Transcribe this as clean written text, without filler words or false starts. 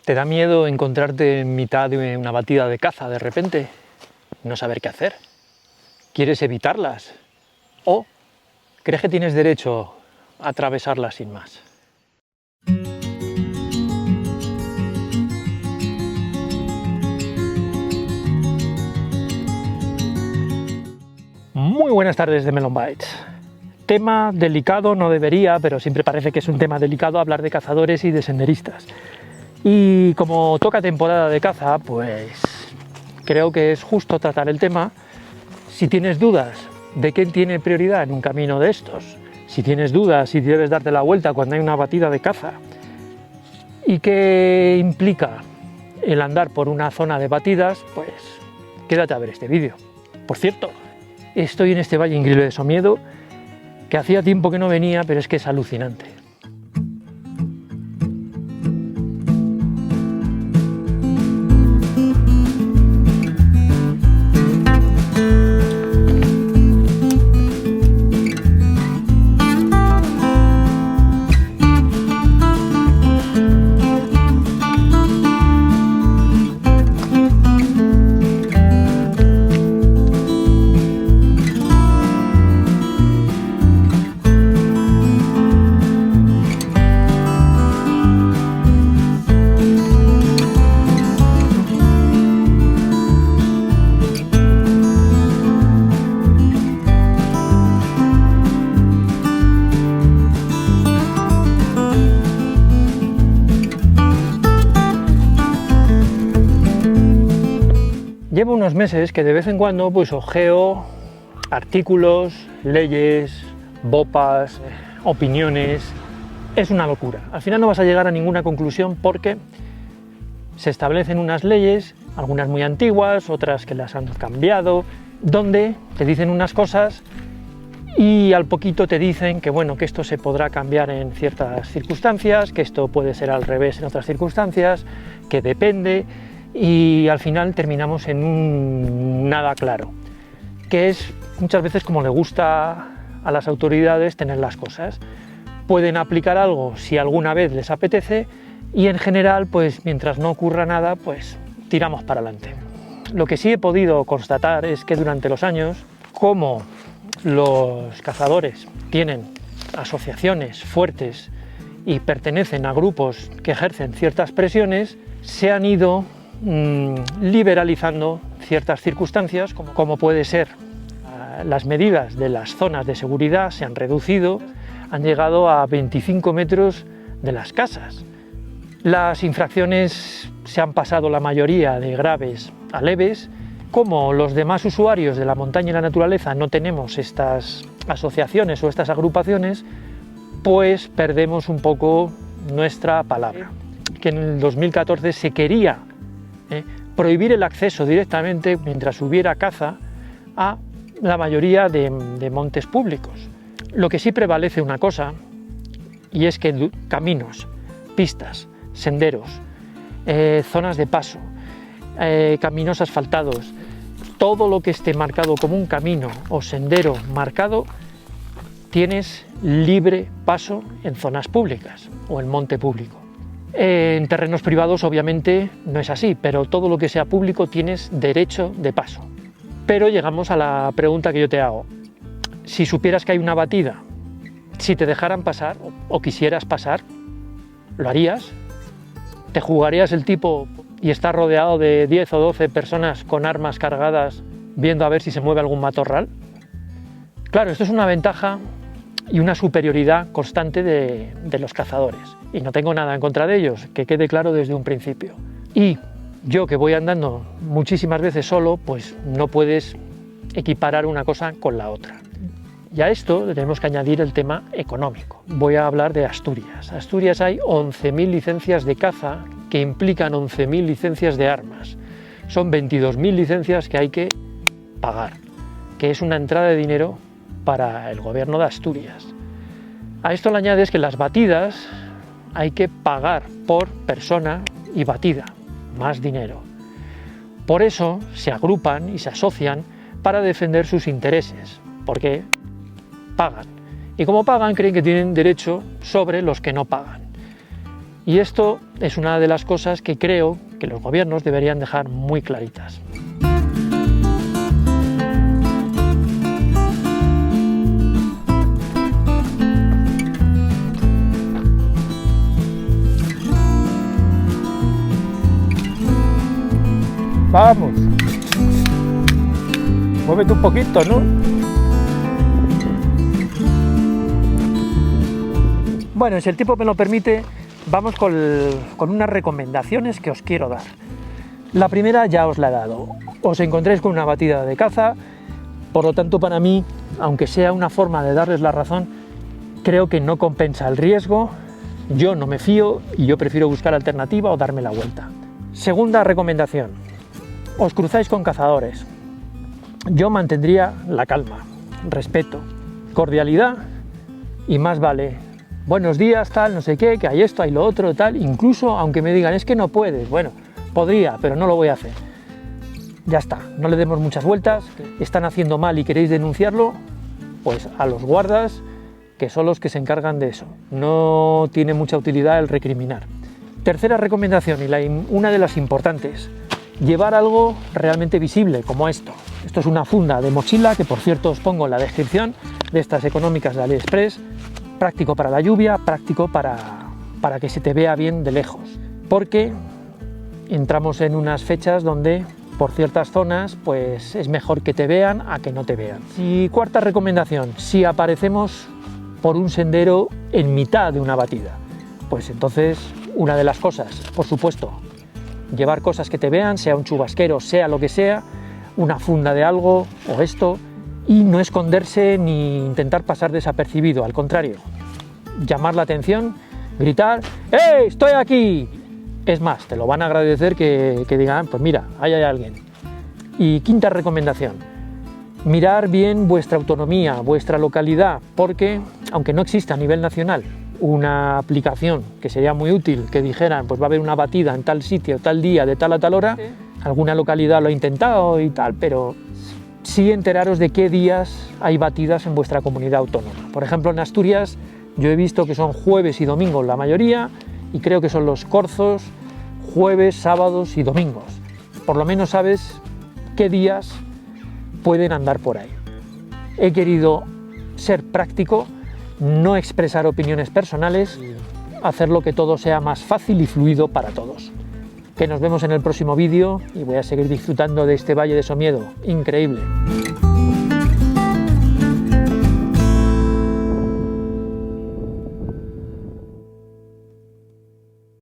¿Te da miedo encontrarte en mitad de una batida de caza de repente? No saber qué hacer. ¿Quieres evitarlas? ¿O crees que tienes derecho a atravesarlas sin más? Muy buenas tardes de Melon Bites. Tema delicado, no debería, pero siempre parece que es un tema delicado hablar de cazadores y de senderistas. Y como toca temporada de caza, pues creo que es justo tratar el tema. Si tienes dudas de quién tiene prioridad en un camino de estos, si tienes dudas si debes darte la vuelta cuando hay una batida de caza y qué implica el andar por una zona de batidas, pues quédate a ver este vídeo. Por cierto, estoy en este valle increíble de Somiedo, que hacía tiempo que no venía, pero es que es alucinante. Llevo unos meses que de vez en cuando pues ojeo artículos, leyes, bopas, opiniones. Es una locura. Al final no vas a llegar a ninguna conclusión porque se establecen unas leyes, algunas muy antiguas, otras que las han cambiado, donde te dicen unas cosas y al poquito te dicen que bueno, que esto se podrá cambiar en ciertas circunstancias, que esto puede ser al revés en otras circunstancias, que depende. Y al final terminamos en un nada claro, que es muchas veces como le gusta a las autoridades tener las cosas. Pueden aplicar algo si alguna vez les apetece y en general, pues mientras no ocurra nada, pues tiramos para adelante. Lo que sí he podido constatar es que durante los años, como los cazadores tienen asociaciones fuertes y pertenecen a grupos que ejercen ciertas presiones, se han ido liberalizando ciertas circunstancias, como puede ser las medidas de las zonas de seguridad se han reducido, han llegado a 25 metros de las casas. Las infracciones se han pasado la mayoría de graves a leves. Como los demás usuarios de la montaña y la naturaleza no tenemos estas asociaciones o estas agrupaciones, pues perdemos un poco nuestra palabra. Que en el 2014 se quería prohibir el acceso directamente, mientras hubiera caza, a la mayoría de montes públicos. Lo que sí prevalece una cosa, y es que caminos, pistas, senderos, zonas de paso, caminos asfaltados, todo lo que esté marcado como un camino o sendero marcado, tienes libre paso en zonas públicas o en monte público. En terrenos privados obviamente no es así, pero todo lo que sea público tienes derecho de paso. Pero llegamos a la pregunta que yo te hago. Si supieras que hay una batida, si te dejaran pasar o quisieras pasar, ¿lo harías? ¿Te jugarías el tipo y estar rodeado de 10 o 12 personas con armas cargadas viendo a ver si se mueve algún matorral? Claro, esto es una ventaja y una superioridad constante de los cazadores. Y no tengo nada en contra de ellos, que quede claro desde un principio. Y yo, que voy andando muchísimas veces solo, pues no puedes equiparar una cosa con la otra. Y a esto le tenemos que añadir el tema económico. Voy a hablar de Asturias. En Asturias hay 11.000 licencias de caza que implican 11.000 licencias de armas. Son 22.000 licencias que hay que pagar, que es una entrada de dinero para el gobierno de Asturias. A esto le añades que las batidas hay que pagar por persona y batida, más dinero. Por eso se agrupan y se asocian para defender sus intereses, porque pagan. Y como pagan, creen que tienen derecho sobre los que no pagan. Y esto es una de las cosas que creo que los gobiernos deberían dejar muy claritas. Vamos, muévete un poquito, ¿no? Bueno, si el tiempo me lo permite, vamos con unas recomendaciones que os quiero dar. La primera ya os la he dado. Os encontréis con una batida de caza, por lo tanto para mí, aunque sea una forma de darles la razón, creo que no compensa el riesgo, yo no me fío y yo prefiero buscar alternativa o darme la vuelta. Segunda recomendación, os cruzáis con cazadores. Yo mantendría la calma, respeto, cordialidad y más vale buenos días, tal, no sé qué, que hay esto, hay lo otro, tal, incluso aunque me digan es que no puedes, bueno, podría, pero no lo voy a hacer. Ya está, no le demos muchas vueltas, están haciendo mal y queréis denunciarlo, pues a los guardas, que son los que se encargan de eso. No tiene mucha utilidad el recriminar. Tercera recomendación, y una de las importantes, llevar algo realmente visible, como esto. Esto es una funda de mochila, que por cierto os pongo en la descripción, de estas económicas de AliExpress, práctico para la lluvia, práctico para que se te vea bien de lejos, porque entramos en unas fechas donde por ciertas zonas pues es mejor que te vean a que no te vean. Y cuarta recomendación, si aparecemos por un sendero en mitad de una batida, pues entonces una de las cosas, por supuesto, llevar cosas que te vean, sea un chubasquero, sea lo que sea, una funda de algo o esto, y no esconderse ni intentar pasar desapercibido, al contrario, llamar la atención, gritar ¡hey, estoy aquí! Es más, te lo van a agradecer que digan, pues mira, ahí hay alguien. Y quinta recomendación, mirar bien vuestra autonomía, vuestra localidad, porque aunque no exista a nivel nacional una aplicación que sería muy útil, que dijeran, pues va a haber una batida en tal sitio, tal día, de tal a tal hora, sí. Alguna localidad lo ha intentado y tal, pero sí enteraros de qué días hay batidas en vuestra comunidad autónoma. Por ejemplo, en Asturias yo he visto que son jueves y domingos la mayoría, y creo que son los corzos jueves, sábados y domingos. Por lo menos sabes qué días pueden andar por ahí. He querido ser práctico, no expresar opiniones personales, hacerlo que todo sea más fácil y fluido para todos. Que nos vemos en el próximo vídeo y voy a seguir disfrutando de este Valle de Somiedo, increíble.